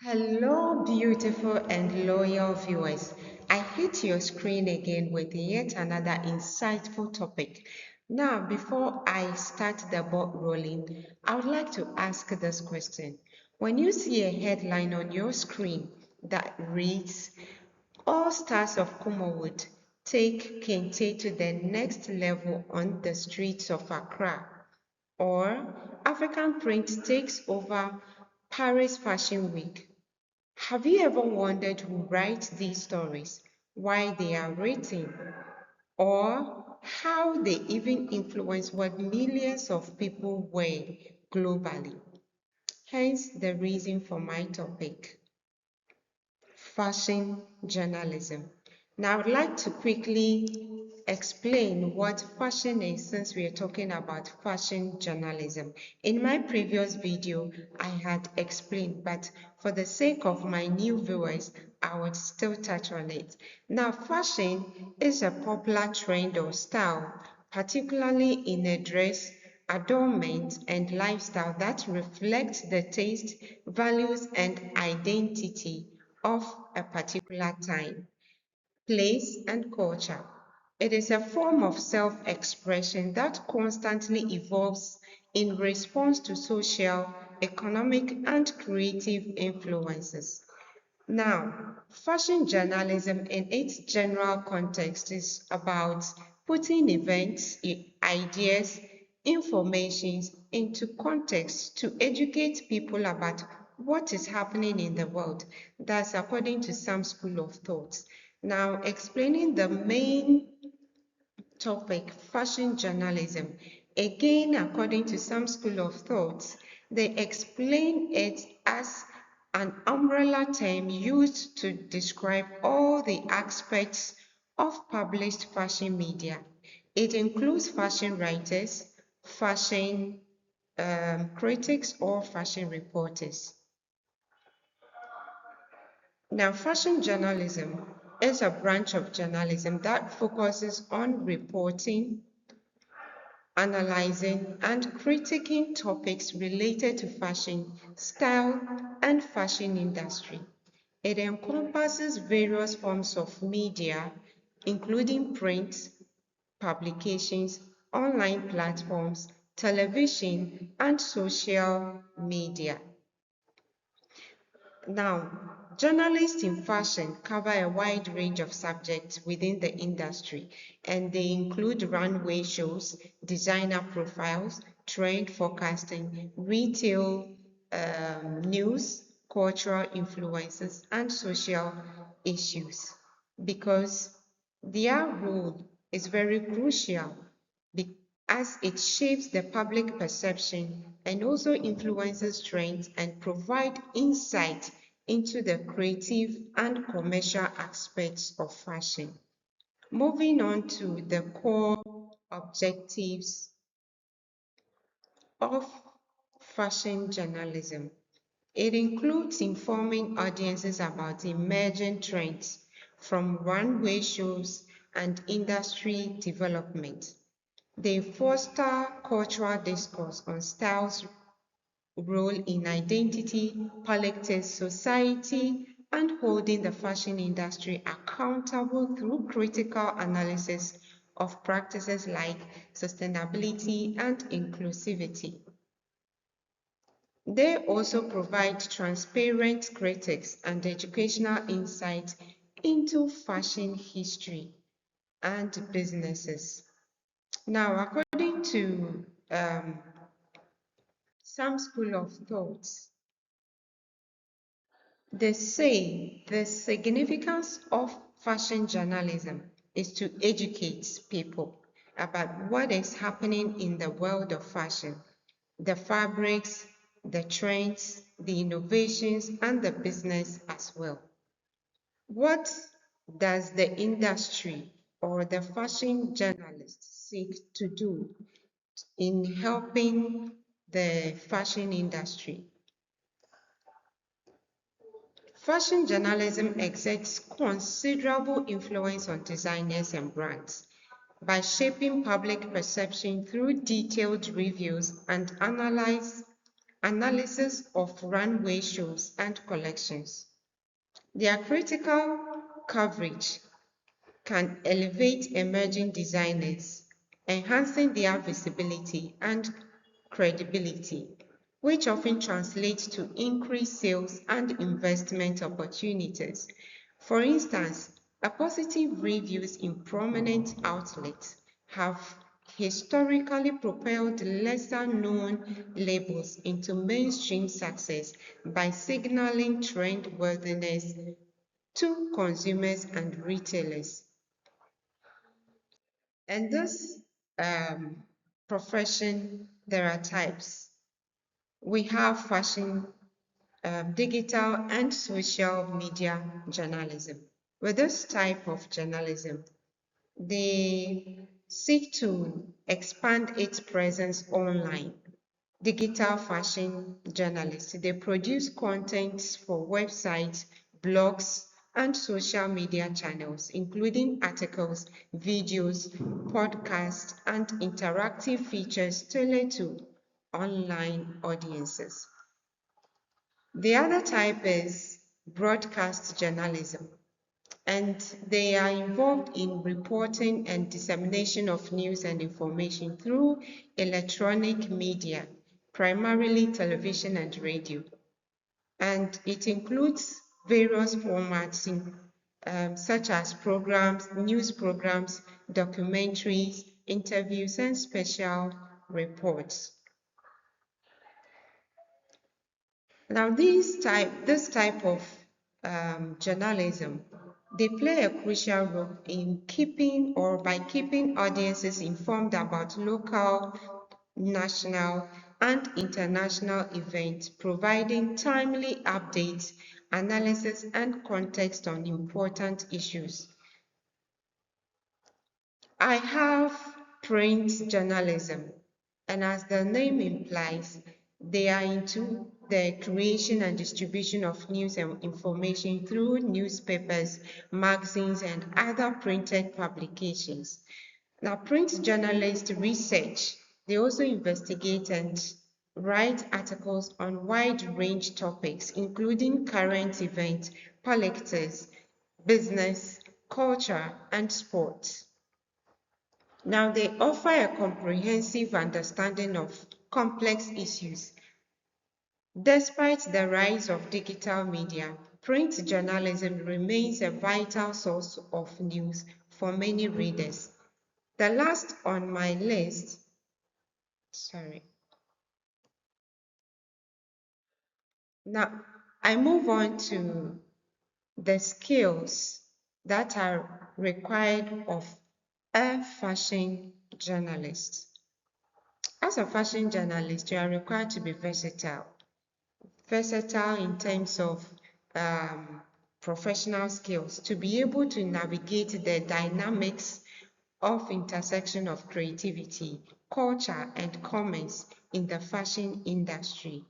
Hello, beautiful and loyal viewers. I hit your screen again with yet another insightful topic. Now, before I start the ball rolling, I would like to ask this question. When you see a headline on your screen that reads, All Stars of Kummawood take Kente to the next level on the streets of Accra, or African Print takes over Paris Fashion Week, have you ever wondered who writes these stories, why they are written, or how they even influence what millions of people wear globally? Hence the reason for my topic, fashion journalism. Now, I would like to quickly explain what fashion is since we are talking about fashion journalism. In my previous video, I had explained, but for the sake of my new viewers, I would still touch on it. Now, fashion is a popular trend or style, particularly in a dress, adornment, and lifestyle that reflects the taste, values, and identity of a particular time, place, and culture. It is a form of self-expression that constantly evolves in response to social, economic, and creative influences. Now, fashion journalism in its general context is about putting events, ideas, information into context to educate people about what is happening in the world. That's according to some school of thought. Now, explaining the main topic, fashion journalism. Again, according to some school of thought, they explain it as an umbrella term used to describe all the aspects of published fashion media. It includes fashion writers, fashion critics, or fashion reporters. Now, fashion journalism is a branch of journalism that focuses on reporting, analyzing, and critiquing topics related to fashion, style, and fashion industry. It encompasses various forms of media, including print, publications, online platforms, television, and social media. Now, journalists in fashion cover a wide range of subjects within the industry, and they include runway shows, designer profiles, trend forecasting, retail news, cultural influences, and social issues, because their role is very crucial as it shapes the public perception and also influences trends and provide insight into the creative and commercial aspects of fashion. Moving on to the core objectives of fashion journalism. It includes informing audiences about emerging trends from runway shows and industry development. They foster cultural discourse on styles' role in identity, politics, society, and holding the fashion industry accountable through critical analysis of practices like sustainability and inclusivity. They also provide transparent critics and educational insight into fashion history and businesses. Now, according to some school of thoughts, they say the significance of fashion journalism is to educate people about what is happening in the world of fashion, the fabrics, the trends, the innovations, and the business as well. What does the industry or the fashion journalist seek to do in helping the fashion industry? Fashion journalism exerts considerable influence on designers and brands by shaping public perception through detailed reviews and analysis of runway shows and collections. Their critical coverage can elevate emerging designers, enhancing their visibility and credibility, which often translates to increased sales and investment opportunities. For instance, a positive reviews in prominent outlets have historically propelled lesser-known labels into mainstream success by signaling trendworthiness to consumers and retailers. And this profession, there are types. We have fashion, digital and social media journalism. With this type of journalism, they seek to expand its presence online. Digital fashion journalists, they produce content for websites, blogs, and social media channels, including articles, videos, podcasts, and interactive features tailored to online audiences. The other type is broadcast journalism, and they are involved in reporting and dissemination of news and information through electronic media, primarily television and radio. And it includes various formats such as programs, news programs, documentaries, interviews, and special reports. Now, this type of journalism, they play a crucial role in keeping audiences informed about local, national, and international events, providing timely updates, analysis, and context on important issues. I have print journalism, and as the name implies, they are into the creation and distribution of news and information through newspapers, magazines, and other printed publications. Now, print journalists research, they also investigate and write articles on wide range topics, including current events, politics, business, culture, and sports. Now, they offer a comprehensive understanding of complex issues. Despite the rise of digital media, print journalism remains a vital source of news for many readers. The last on my list, Now, I move on to the skills that are required of a fashion journalist. As a fashion journalist, you are required to be versatile. Versatile in terms of professional skills, to be able to navigate the dynamics of intersection of creativity, culture, and commerce in the fashion industry.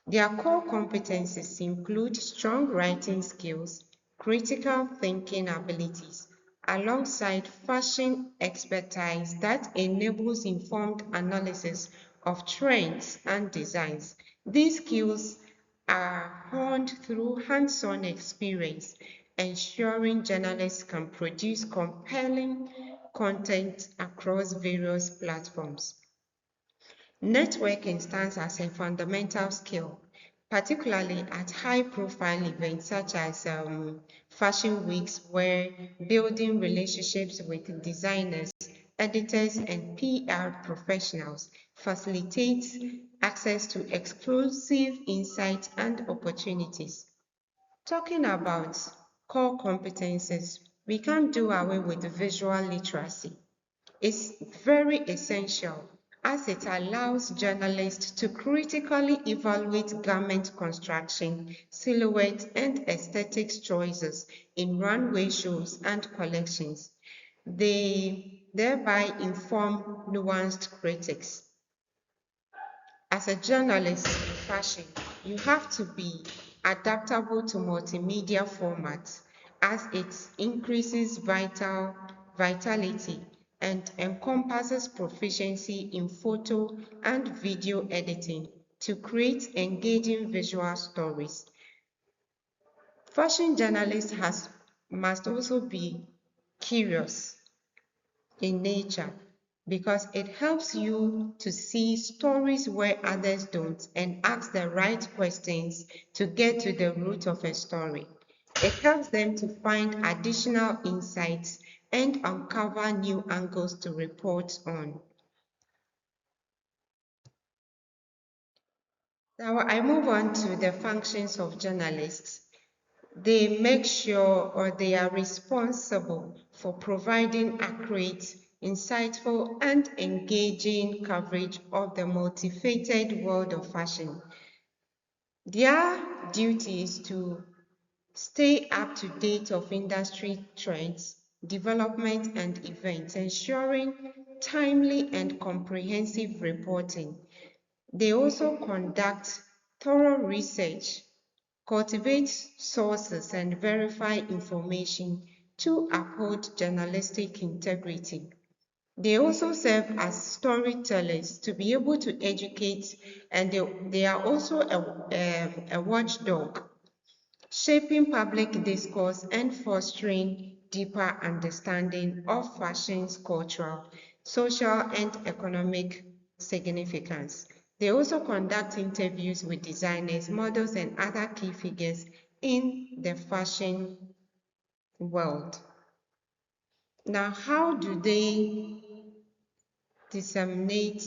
Their core competencies include strong writing skills, critical thinking abilities, alongside fashion expertise that enables informed analysis of trends and designs. These skills are honed through hands-on experience, ensuring journalists can produce compelling content across various platforms. Networking stands as a fundamental skill, particularly at high-profile events such as fashion weeks, where building relationships with designers, editors, and PR professionals facilitates access to exclusive insights and opportunities. Talking about core competences, we can't do away with visual literacy. Is very essential as it allows journalists to critically evaluate garment construction, silhouette, and aesthetics choices in runway shows and collections. They thereby inform nuanced critics. As a journalist in fashion, you have to be adaptable to multimedia formats as it increases vitality and encompasses proficiency in photo and video editing, to create engaging visual stories. Fashion journalists must also be curious in nature because it helps you to see stories where others don't and ask the right questions to get to the root of a story. It helps them to find additional insights and uncover new angles to report on. Now I move on to the functions of journalists. They make sure or they are responsible for providing accurate, insightful, and engaging coverage of the multifaceted world of fashion. Their duty is to stay up to date of industry trends, development, and events, ensuring timely and comprehensive reporting. They also conduct thorough research, cultivate sources, and verify information to uphold journalistic integrity. They also serve as storytellers to be able to educate, and they are also a watchdog, shaping public discourse and fostering deeper understanding of fashion's cultural, social, and economic significance. They also conduct interviews with designers, models, and other key figures in the fashion world. Now, how do they disseminate?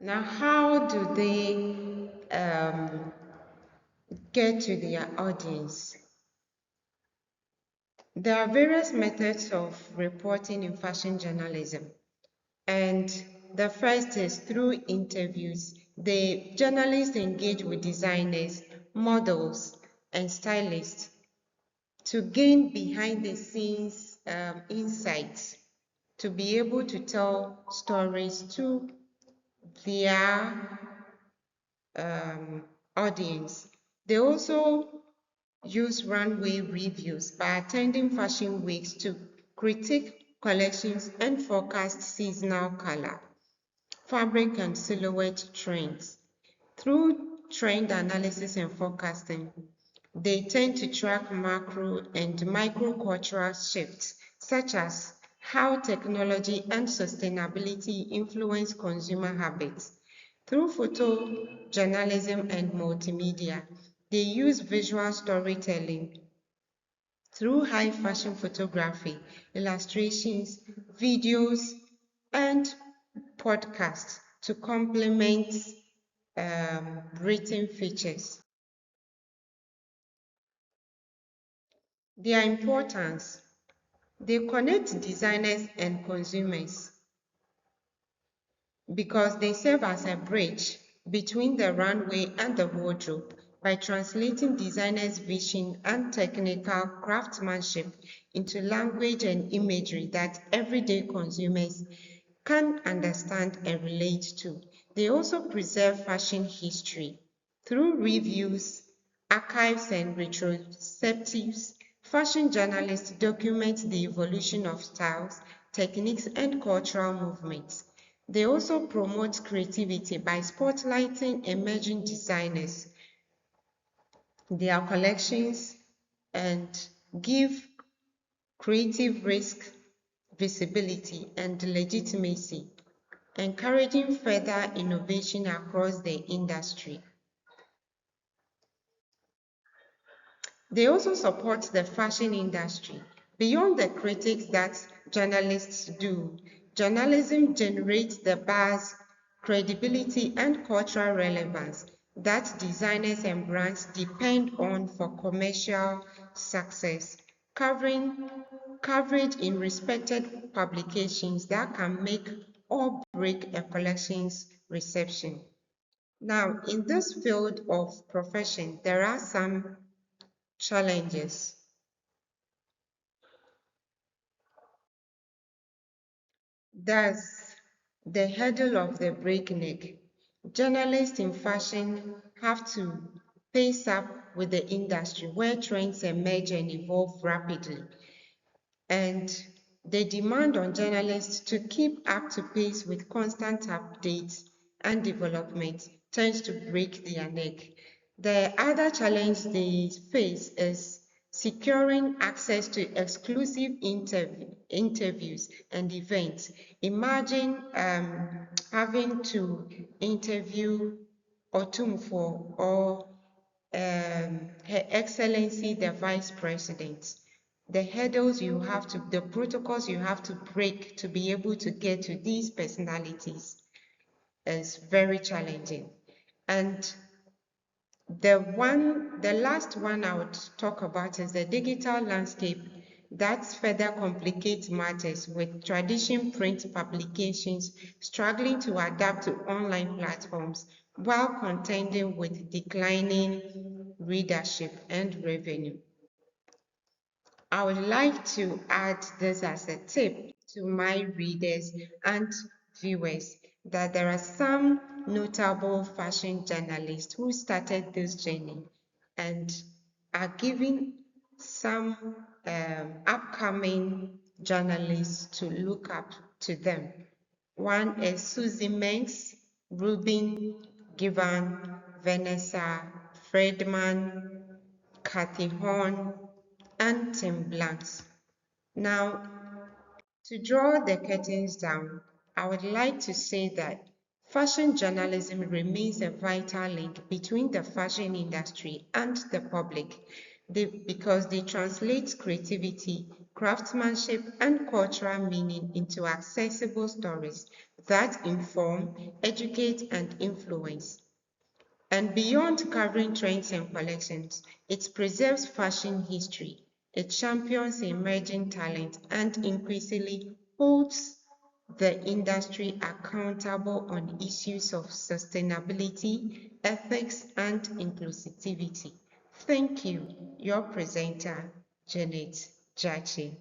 Now, how do they get to their audience? There are various methods of reporting in fashion journalism, and the first is through interviews. The journalists engage with designers, models, and stylists to gain behind the scenes insights, to be able to tell stories to their audience. They also use runway reviews by attending fashion weeks to critique collections and forecast seasonal color, fabric, and silhouette trends. Through trend analysis and forecasting, they tend to track macro and micro cultural shifts, such as how technology and sustainability influence consumer habits. Through photojournalism and multimedia, they use visual storytelling through high fashion photography, illustrations, videos, and podcasts to complement written features. Their importance: they connect designers and consumers because they serve as a bridge between the runway and the wardrobe by translating designers' vision and technical craftsmanship into language and imagery that everyday consumers can understand and relate to. They also preserve fashion history through reviews, archives, and retrospectives. Fashion journalists document the evolution of styles, techniques, and cultural movements. They also promote creativity by spotlighting emerging designers, their collections, and give creative risk visibility and legitimacy, encouraging further innovation across the industry. They also support the fashion industry. Beyond the critics that journalists do, journalism generates the buzz, credibility, and cultural relevance that designers and brands depend on for commercial success. Coverage in respected publications that can make or break a collection's reception. Now, in this field of profession, there are some challenges. Thus, the hurdle of the breakneck. Journalists in fashion have to pace up with the industry where trends emerge and evolve rapidly. and the demand on journalists to keep up to pace with constant updates and development tends to break their neck. The other challenge they face is securing access to exclusive interviews and events. Imagine having to interview Otumfuo or Her Excellency the Vice President. The hurdles you have to, the protocols you have to break to be able to get to these personalities is very challenging. And the last one I would talk about is the digital landscape that further complicates matters, with traditional print publications struggling to adapt to online platforms while contending with declining readership and revenue. I would like to add this as a tip to my readers and viewers that there are some notable fashion journalists who started this journey and are giving some upcoming journalists to look up to them. One is Susie Mengs, Ruben Givan, Vanessa Friedman, Kathy Horn, and Tim Blanks. Now, to draw the curtains down, I would like to say that fashion journalism remains a vital link between the fashion industry and the public because they translate creativity, craftsmanship, and cultural meaning into accessible stories that inform, educate, and influence. And beyond covering trends and collections, it preserves fashion history, it champions emerging talent, and increasingly holds the industry accountable on issues of sustainability, ethics, and inclusivity. Thank you, your presenter, Janet Jachi.